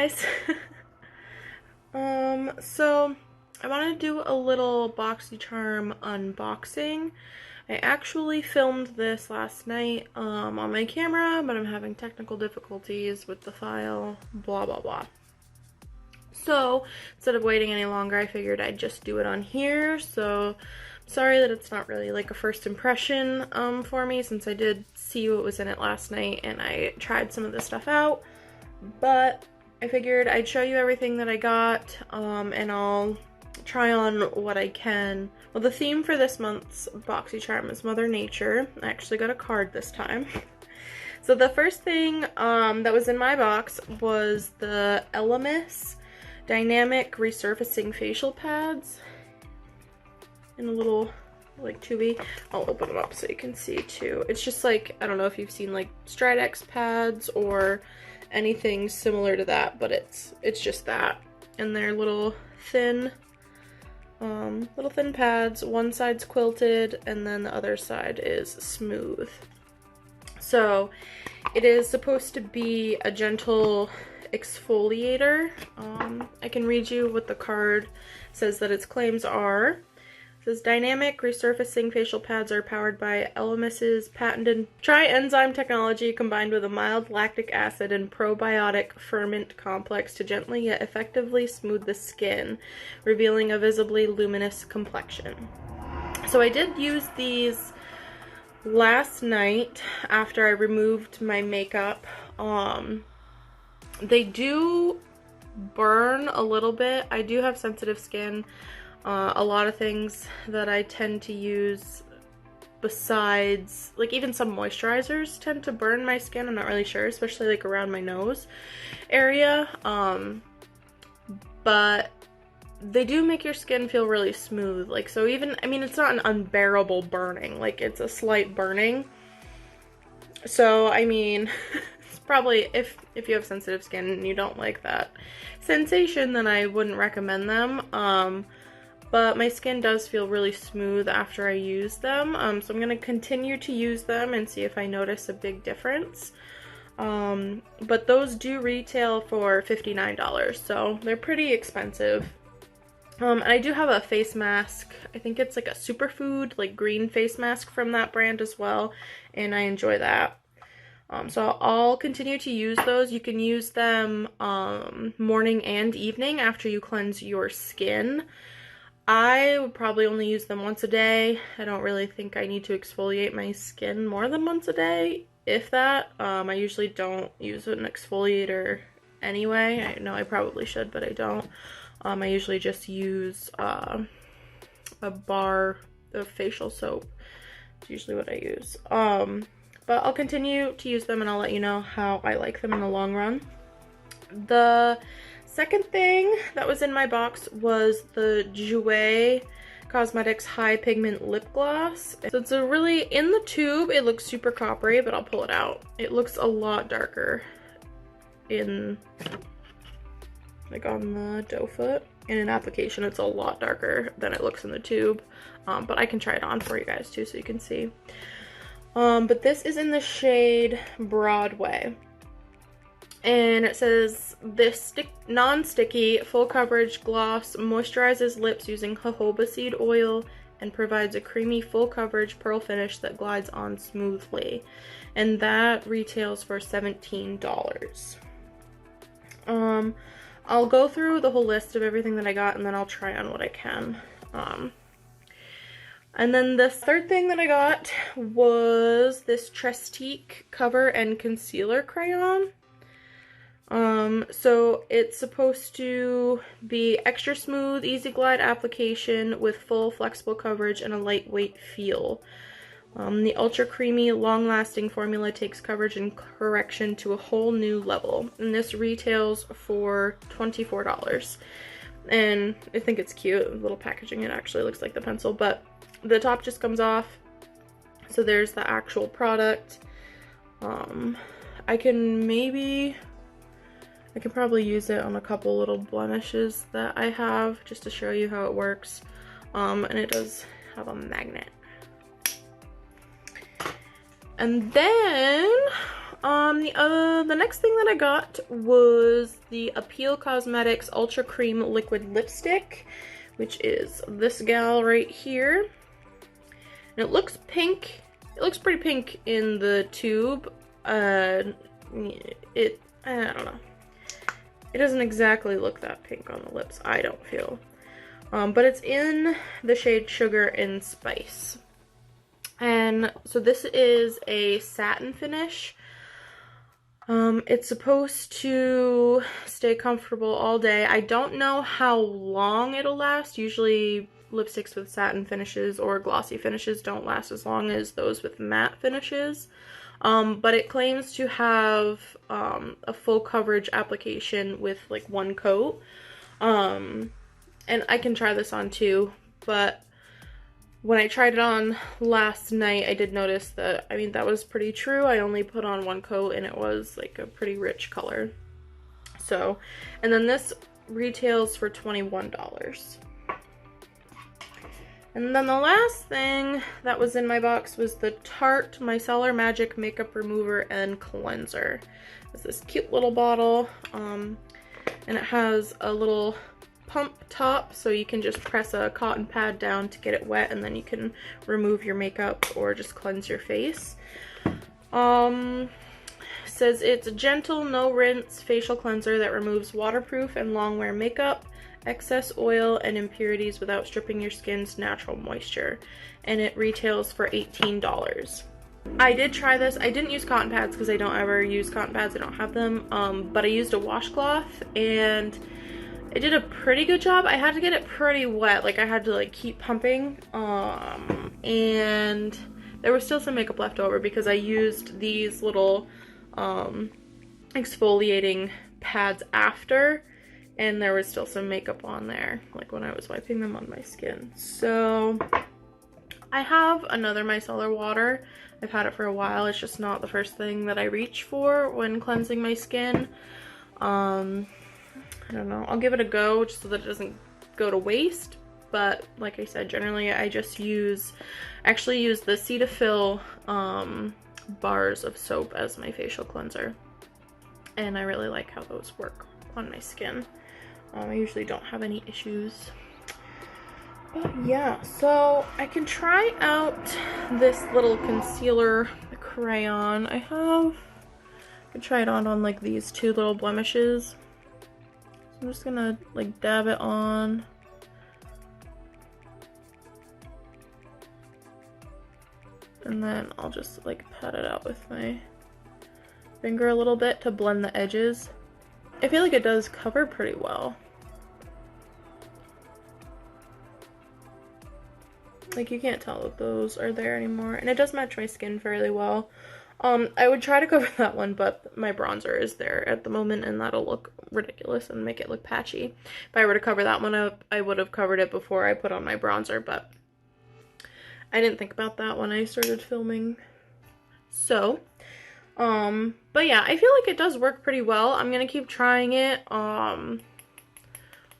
guys. So I want to do a little Boxycharm unboxing. I actually filmed this last night on my camera, but I'm having technical difficulties with the file, blah blah blah. So instead of waiting any longer, I figured I'd just do it on here. So sorry that it's not really like a first impression for me, since I did see what was in it last night and I tried some of the stuff out, but I figured I'd show you everything that I got, and I'll try on what I can. Well, the theme for this month's Boxycharm is Mother Nature. I actually got a card this time. So the first thing that was in my box was the Elemis Dynamic Resurfacing Facial Pads in a little like tubey. I'll open them up so you can see too. It's just like, I don't know if you've seen like Stridex pads or anything similar to that, but it's just that, and they're little thin pads. One side's quilted and then the other side is smooth. So it is supposed to be a gentle exfoliator. I can read you what the card says that its claims are. It says dynamic resurfacing facial pads are powered by Elemis's patented tri-enzyme technology combined with a mild lactic acid and probiotic ferment complex to gently yet effectively smooth the skin, revealing a visibly luminous complexion. So I did use these last night after I removed my makeup. They do burn a little bit. I do have sensitive skin. A lot of things that I tend to use besides, like even some moisturizers tend to burn my skin. I'm not really sure, especially like around my nose area. But they do make your skin feel really smooth. Like, so even, I mean, it's not an unbearable burning, like it's a slight burning. So, I mean, it's probably, if you have sensitive skin and you don't like that sensation, then I wouldn't recommend them. But my skin does feel really smooth after I use them. So I'm going to continue to use them and see if I notice a big difference. But those do retail for $59, so they're pretty expensive. And I do have a face mask. I think it's like a superfood, like green face mask from that brand as well, and I enjoy that. So I'll continue to use those. You can use them morning and evening after you cleanse your skin. I would probably only use them once a day. I don't really think I need to exfoliate my skin more than once a day, if that. I usually don't use an exfoliator anyway. I know I probably should, but I don't. I usually just use a bar of facial soap. It's usually what I use. But I'll continue to use them and I'll let you know how I like them in the long run. The second thing that was in my box was the Jouer Cosmetics High Pigment Lip Gloss. So it's a really, in the tube, it looks super coppery, but I'll pull it out. It looks a lot darker in, like on the doe foot. In an application, it's a lot darker than it looks in the tube. But I can try it on for you guys too so you can see. But this is in the shade Broadway. And it says, this non-sticky, full coverage gloss moisturizes lips using jojoba seed oil and provides a creamy, full coverage pearl finish that glides on smoothly. And that retails for $17. I'll go through the whole list of everything that I got and then I'll try on what I can. And then the third thing that I got was this Trestique Cover and Concealer Crayon. So it's supposed to be extra smooth, easy glide application with full flexible coverage and a lightweight feel. The ultra creamy, long-lasting formula takes coverage and correction to a whole new level. And this retails for $24. And I think it's cute. Little packaging, it actually looks like the pencil, but the top just comes off. So there's the actual product. I can probably use it on a couple little blemishes that I have just to show you how it works. And it does have a magnet. And then The next thing that I got was the Appeal Cosmetics Ultra Cream Liquid Lipstick, which is this gal right here. And it looks pink. It looks pretty pink in the tube. I don't know. It doesn't exactly look that pink on the lips, I don't feel. But it's in the shade Sugar and Spice. And so this is a satin finish. It's supposed to stay comfortable all day. I don't know how long it'll last. Usually lipsticks with satin finishes or glossy finishes don't last as long as those with matte finishes. But it claims to have a full coverage application with like one coat. And I can try this on too, but when I tried it on last night, I did notice that, I mean, that was pretty true. I only put on one coat and it was like a pretty rich color. So, and then this retails for $21. And then the last thing that was in my box was the Tarte Micellar Magic Makeup Remover and Cleanser. It's this cute little bottle, and it has a little pump top, so you can just press a cotton pad down to get it wet, and then you can remove your makeup or just cleanse your face. Says it's a gentle, no rinse facial cleanser that removes waterproof and long wear makeup, excess oil, and impurities without stripping your skin's natural moisture. And it retails for $18. I did try this. I didn't use cotton pads because I don't ever use cotton pads. I don't have them. But I used a washcloth and it did a pretty good job. I had to get it pretty wet. Like I had to like keep pumping. And there was still some makeup left over because I used these little exfoliating pads after, and there was still some makeup on there, like when I was wiping them on my skin. So I have another micellar water. I've had it for a while. It's just not the first thing that I reach for when cleansing my skin. I don't know. I'll give it a go just so that it doesn't go to waste. But like I said, generally I just actually use the Cetaphil bars of soap as my facial cleanser. And I really like how those work on my skin. I usually don't have any issues. But yeah, so I can try out this little concealer crayon I have. I can try it on like these two little blemishes. So I'm just gonna like dab it on. And then I'll just like pat it out with my finger a little bit to blend the edges. I feel like it does cover pretty well. Like you can't tell that those are there anymore. And it does match my skin fairly well. I would try to cover that one, but my bronzer is there at the moment and that'll look ridiculous and make it look patchy. If I were to cover that one up, I would have covered it before I put on my bronzer, but I didn't think about that when I started filming. So, but yeah, I feel like it does work pretty well. I'm gonna keep trying it. I'll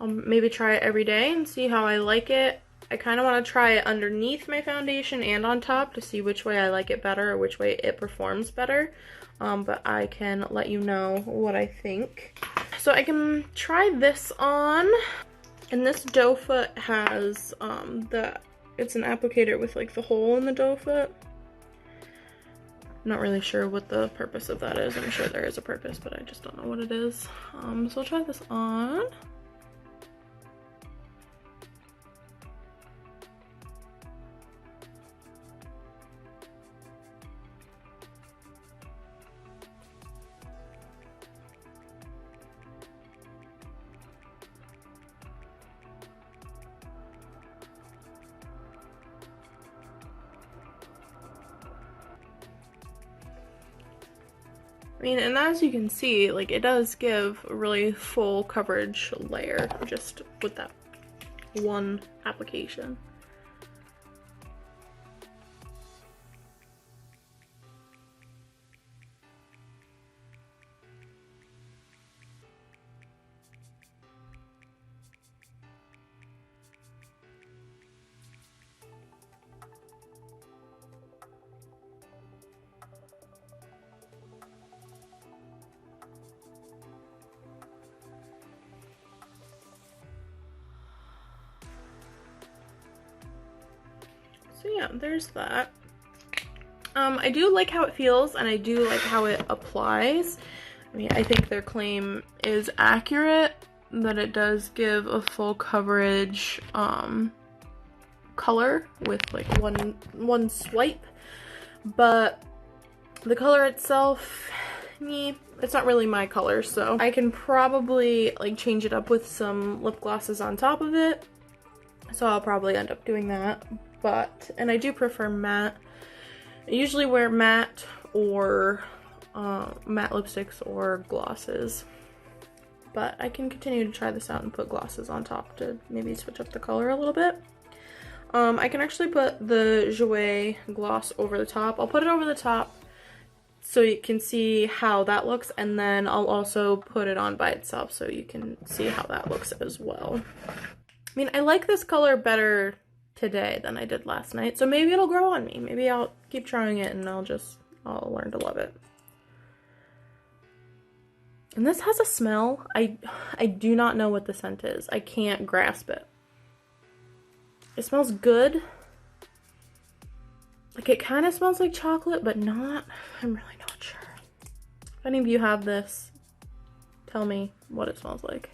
maybe try it every day and see how I like it. I kind of want to try it underneath my foundation and on top to see which way I like it better or which way it performs better. But I can let you know what I think. So I can try this on. And this doe foot has it's an applicator with like the hole in the doe foot. I'm not really sure what the purpose of that is. I'm sure there is a purpose, but I just don't know what it is. So I'll try this on. I mean, and as you can see, like, it does give a really full coverage layer just with that one application. So yeah, there's that. I do like how it feels, and I do like how it applies. I mean, I think their claim is accurate, that it does give a full coverage color with like one swipe, but the color itself, it's not really my color, so I can probably like change it up with some lip glosses on top of it, so I'll probably end up doing that. And I do prefer matte. I usually wear matte or matte lipsticks or glosses, but I can continue to try this out and put glosses on top to maybe switch up the color a little bit. I can actually put the Jouer gloss over the top. I'll put it over the top so you can see how that looks, and then I'll also put it on by itself so you can see how that looks as well. I mean, I like this color better today than I did last night, so maybe it'll grow on me. Maybe I'll keep trying it and I'll learn to love it. And this has a smell. I do not know what the scent is. I can't grasp it. It smells good. Like, it kind of smells like chocolate, but not. I'm really not sure. If any of you have this, tell me what it smells like.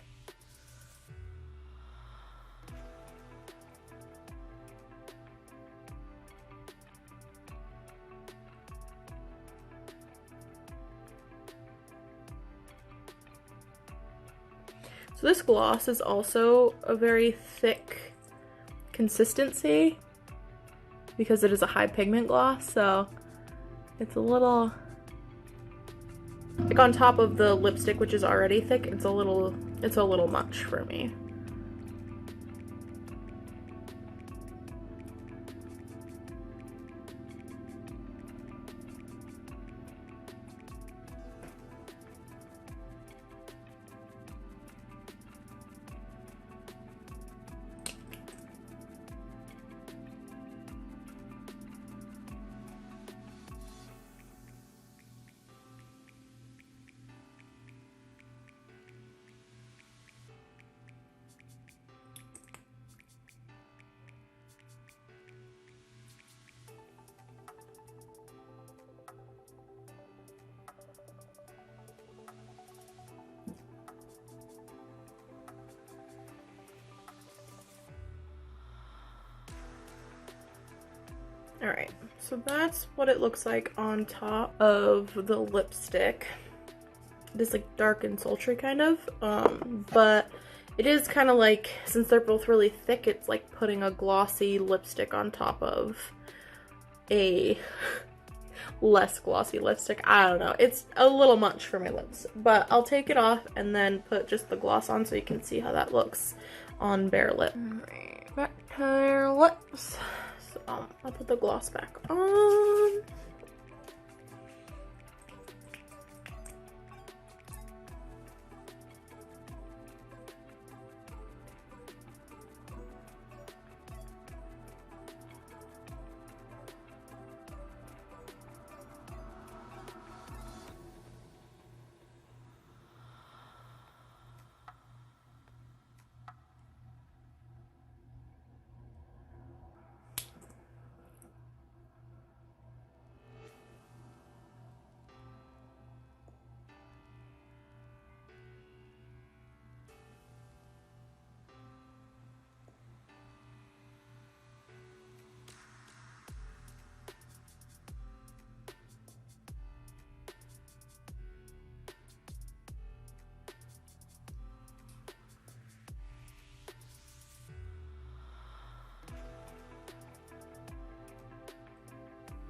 So this gloss is also a very thick consistency because it is a high pigment gloss, so it's a little, like on top of the lipstick, which is already thick, it's a little much for me. Alright, so that's what it looks like on top of the lipstick. It is like dark and sultry kind of, but it is kind of like, since they're both really thick, it's like putting a glossy lipstick on top of a less glossy lipstick. I don't know, it's a little much for my lips, but I'll take it off and then put just the gloss on so you can see how that looks on bare lip. Alright, back to your lips. I'll put the gloss back on.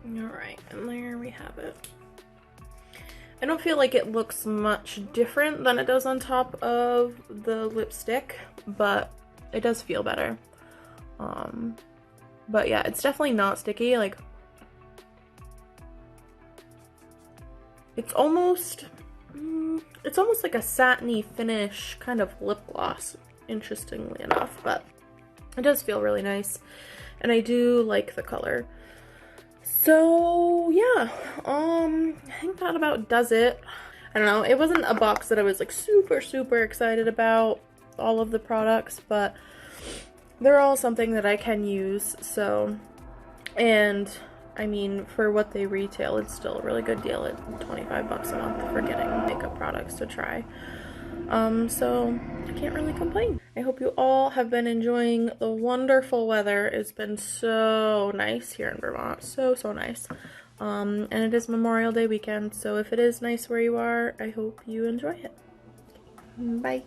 Alright, and there we have it. I don't feel like it looks much different than it does on top of the lipstick, but it does feel better. But yeah, it's definitely not sticky. Like, it's almost like a satiny finish kind of lip gloss, interestingly enough, but it does feel really nice, and I do like the color. So yeah, I think that about does it. I don't know, it wasn't a box that I was like super excited about, all of the products, but they're all something that I can use, so And I mean, for what they retail, it's still a really good deal at 25 bucks a month for getting makeup products to try. So I can't really complain. I hope you all have been enjoying the wonderful weather. It's been so nice here in Vermont. So, so nice. And it is Memorial Day weekend, so if it is nice where you are, I hope you enjoy it. Bye.